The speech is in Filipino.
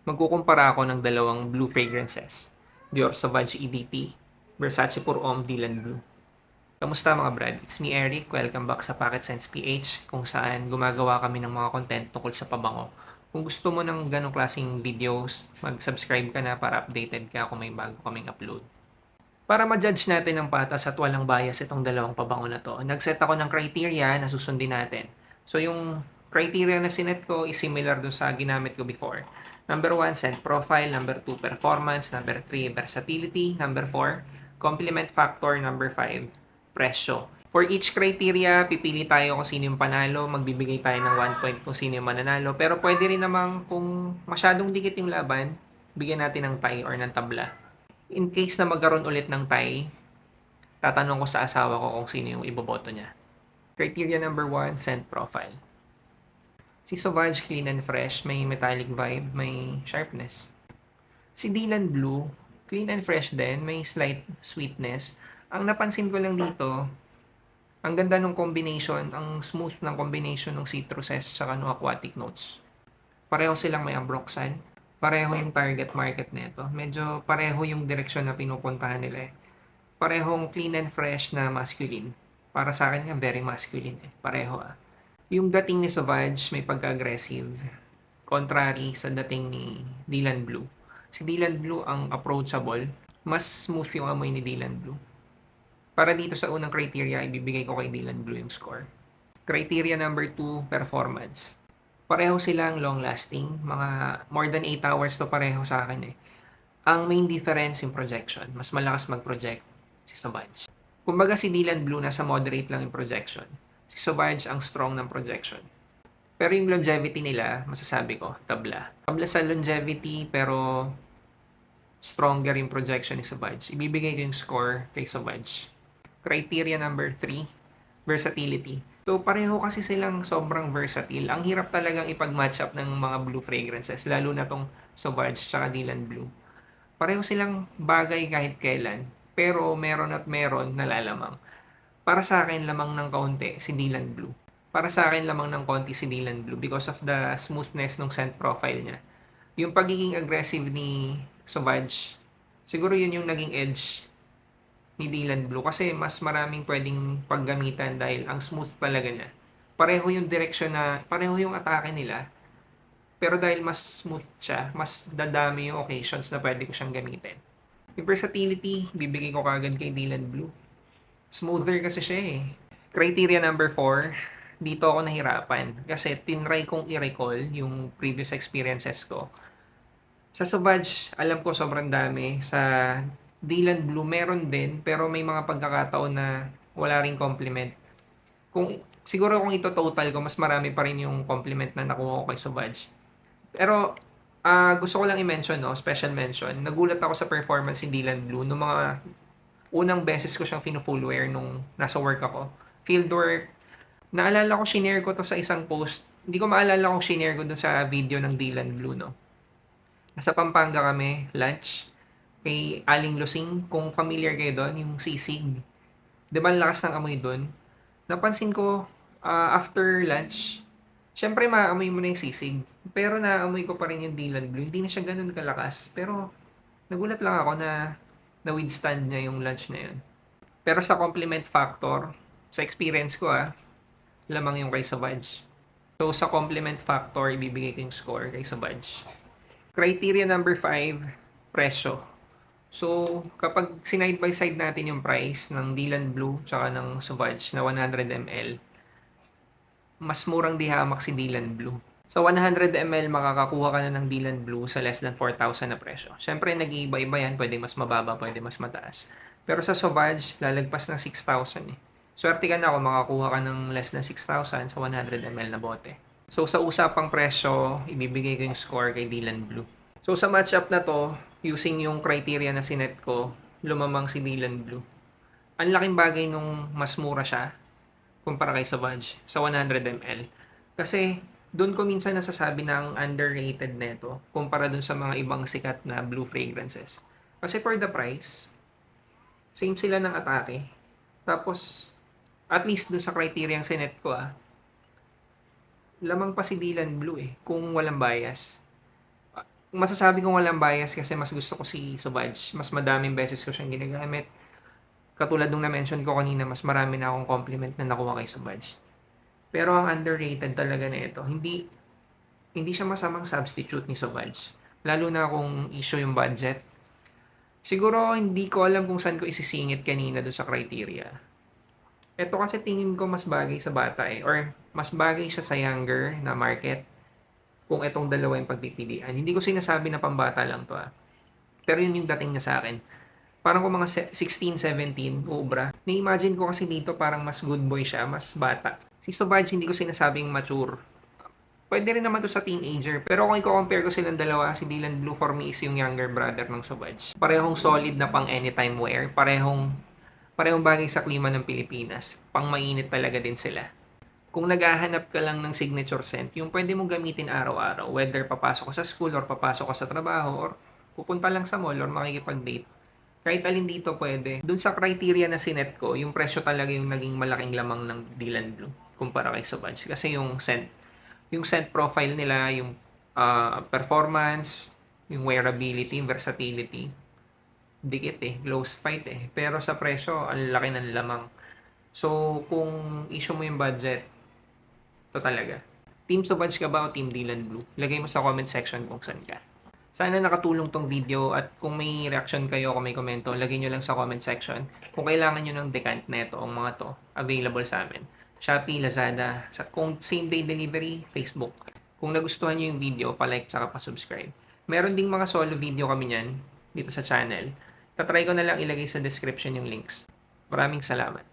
Magkukumpara ako ng dalawang blue fragrances, Dior Sauvage EDT, Versace Pour Homme Dylan Blue. Kamusta mga brad? It's me Eric, welcome back sa Pocket Sense PH kung saan gumagawa kami ng mga content tungkol sa pabango. Kung gusto mo ng ganong klaseng videos, mag-subscribe ka na para updated ka kung may bago kaming upload. Para ma-judge natin ng patas at walang bias itong dalawang pabango na to, nag-set ako ng criteria na susundin natin. So yung criteria na sinet ko is similar dun sa ginamit ko before. Number 1, scent profile. Number 2, performance. Number 3, versatility. Number 4, complement factor. Number 5, presyo. For each criteria, pipili tayo kung sino yung panalo, magbibigay tayo ng 1 point kung sino yung mananalo. Pero pwede rin namang kung masyadong dikit yung laban, bigyan natin ng tie or ng tabla. In case na magkaroon ulit ng tie, tatanong ko sa asawa ko kung sino yung iboboto niya. Criteria number 1, scent profile. Si Sauvage clean and fresh, may metallic vibe, may sharpness. Si Dylan Blue, clean and fresh din, may slight sweetness. Ang napansin ko lang dito, ang ganda ng combination, ang smooth ng combination ng citruses tsaka ng aquatic notes. Pareho silang may ambroxan, pareho yung target market nito. Medyo pareho yung direksyon na pinupuntahan nila eh. Parehong clean and fresh na masculine. Para sa akin nga, very masculine eh. Pareho ah. Yung dating ni Sauvage may pagka-aggressive. Contrary sa dating ni Dylan Blue. Si Dylan Blue ang approachable. Mas smooth yung amoy ni Dylan Blue. Para dito sa unang criteria, ibibigay ko kay Dylan Blue yung score. Criteria number 2, performance. Pareho silang long-lasting. Mga more than 8 hours to pareho sa akin eh. Ang main difference yung projection. Mas malakas mag-project si Sauvage. Kumbaga si Dylan Blue nasa moderate lang yung projection. Si Sauvage ang strong ng projection. Pero yung longevity nila, masasabi ko, tabla. Tabla sa longevity pero stronger yung projection ni Sauvage. Ibibigay ko yung score kay Sauvage. Criteria number 3, versatility. So pareho kasi silang sobrang versatile. Ang hirap talagang ipag-match up ng mga blue fragrances, lalo na tong Sauvage tsaka Dylan Blue. Pareho silang bagay kahit kailan, pero meron at meron nalalamang. Para sa akin, lamang ng kaunti si Dylan Blue. Para sa akin, lamang ng konti si Dylan Blue because of the smoothness ng scent profile niya. Yung pagiging aggressive ni Sauvage, siguro yun yung naging edge ni Dylan Blue kasi mas maraming pwedeng paggamitan dahil ang smooth talaga niya. Pareho yung direction na, pareho yung atake nila, pero dahil mas smooth siya, mas dadami yung occasions na pwede ko siyang gamitin. Yung versatility, bibigay ko kagad kay Dylan Blue. Smoother kasi siya eh. Criteria number 4, dito ako nahirapan. Kasi tinry kong i-recall yung previous experiences ko. Sa Sauvage, alam ko sobrang dami. Sa Dylan Blue, meron din. Pero may mga pagkakataon na wala ring compliment. Siguro kung ito total ko, mas marami pa rin yung compliment na nakuha ko kay Sauvage. Pero gusto ko lang i-mention, no, special mention. Nagulat ako sa performance ni Dylan Blue nung mga unang beses ko siyang fino-full wear nung nasa work ako. Field work. Naalala ko, shinare ko to sa isang post. Hindi ko maalala kung shinare ko dun sa video ng Dylan Blue, no? Nasa Pampanga kami, lunch. Kay Aling Lusing, kung familiar kayo doon, yung sisig. Di ba ang lakas ng amoy doon? Napansin ko, after lunch, syempre maamoy mo na yung sisig. Pero naamoy ko pa rin yung Dylan Blue. Hindi na siya ganun kalakas. Pero nagulat lang ako na na-withstand niya yung lunch na yun. Pero sa compliment factor, sa experience ko lamang yung kay Sauvage. So sa compliment factor, ibibigay ko yung score kay Sauvage. Criteria number 5, presyo. So kapag sinide by side natin yung price ng Dylan Blue tsaka ng Sauvage na 100 ml, mas murang dihamak si Dylan Blue. Sa 100 ml, makakakuha ka na ng Dylan Blue sa less than 4,000 na presyo. Siyempre, nag-iiba-iba yan. Pwede mas mababa, pwede mas mataas. Pero sa Sauvage, lalagpas ng 6,000 eh. Swerte ka na kung makakuha ka ng less than 6,000 sa 100 ml na bote. So, sa usapang presyo, ibibigay ko yung score kay Dylan Blue. So, sa matchup na to, using yung criteria na sinet ko, lumamang si Dylan Blue. Ang laking bagay nung mas mura siya kumpara kay Sauvage sa 100 ml. Kasi doon ko minsan nasasabi na ang underrated neto kumpara dun sa mga ibang sikat na blue fragrances. Kasi for the price, same sila ng atake. Tapos, at least dun sa criteria ang sinet ko lamang pa si Dylan Blue eh, kung walang bias. Masasabi kong walang bias kasi mas gusto ko si Subaj. Mas madaming beses ko siyang ginagamit. Katulad nung na-mention ko kanina, mas marami na akong compliment na nakuha kay Subaj. Pero ang underrated talaga na ito, hindi siya masamang substitute ni Subaj. Lalo na kung issue yung budget. Siguro hindi ko alam kung saan ko isisingit kanina doon sa criteria. Ito kasi tingin ko mas bagay sa bata eh. Or mas bagay siya sa younger na market kung itong dalawa yung pagpipilian. Hindi ko sinasabi na pambata lang to ah. Pero yun yung dating niya sa akin. Parang kung mga 16, 17, ubra. Na-imagine ko kasi dito parang mas good boy siya, mas bata. Si Subaj, hindi ko sinasabing mature. Pwede rin naman to sa teenager. Pero kung i-compare ko silang dalawa, si Dylan Blue for me is yung younger brother ng Subaj. Parehong solid na pang anytime wear. Parehong bagay sa klima ng Pilipinas. Pang mainit talaga din sila. Kung naghahanap ka lang ng signature scent, yung pwede mong gamitin araw-araw, whether papasok ka sa school or papasok ka sa trabaho or pupunta lang sa mall or makikipag-date, kahit alin dito pwede. Dun sa criteria na sinet ko, yung presyo talaga yung naging malaking lamang ng Dylan Blue kumpara kay Sauvage. Kasi yung scent profile nila, yung performance, yung wearability, versatility, dikit eh, close fight eh. Pero sa presyo, ang laki ng lamang. So, kung issue mo yung budget, ito talaga. Team Sauvage ka ba o Team Dylan Blue? Lagay mo sa comment section kung saan ka. Sana nakatulong tong video at kung may reaction kayo, kung may komento, lagay nyo lang sa comment section. Kung kailangan nyo ng decant na ito, ang mga to, available sa amin. Shopee, Lazada, kung same day delivery, Facebook. Kung nagustuhan nyo yung video, pa-like tsaka pa-subscribe. Meron ding mga solo video kami niyan dito sa channel. Tatry ko na lang ilagay sa description yung links. Maraming salamat.